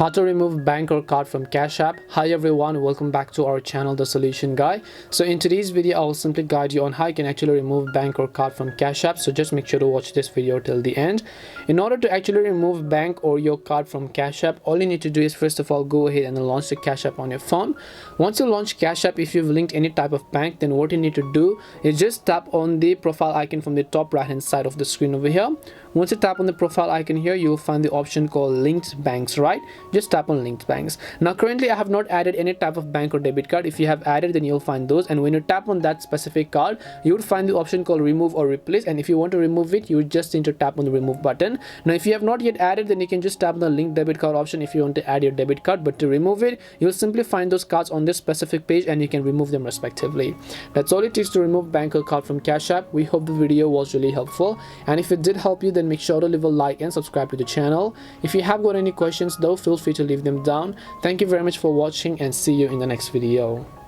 How to remove bank or card from Cash App. Hi everyone, welcome back to our channel, The Solution Guy. So in today's video, I will simply guide you on how you can actually remove bank or card from Cash App. So just make sure to watch this video till the end. In order to actually remove bank or your card from Cash App, all you need to do is first of all go ahead and launch the Cash App on your phone. Once you launch Cash App, if you've linked any type of bank, then what you need to do is just tap on the profile icon from the top right hand side of the screen over here. Once you tap on the profile icon here, you will find the option called linked banks, right? Just tap on linked banks. Now currently I have not added any type of bank or debit card. If you have added, then you'll find those, and when you tap on that specific card, you would find the option called remove or replace, and if you want to remove it, you just need to tap on the remove button. Now if you have not yet added, then you can just tap on the linked debit card option if you want to add your debit card, but to remove it, you'll simply find those cards on this specific page and you can remove them respectively. That's all it takes to remove bank or card from Cash App. We hope the video was really helpful, and if it did help you, then make sure to leave a like and subscribe to the channel. If you have got any questions though, feel free to leave them down. Thank you very much for watching and see you in the next video.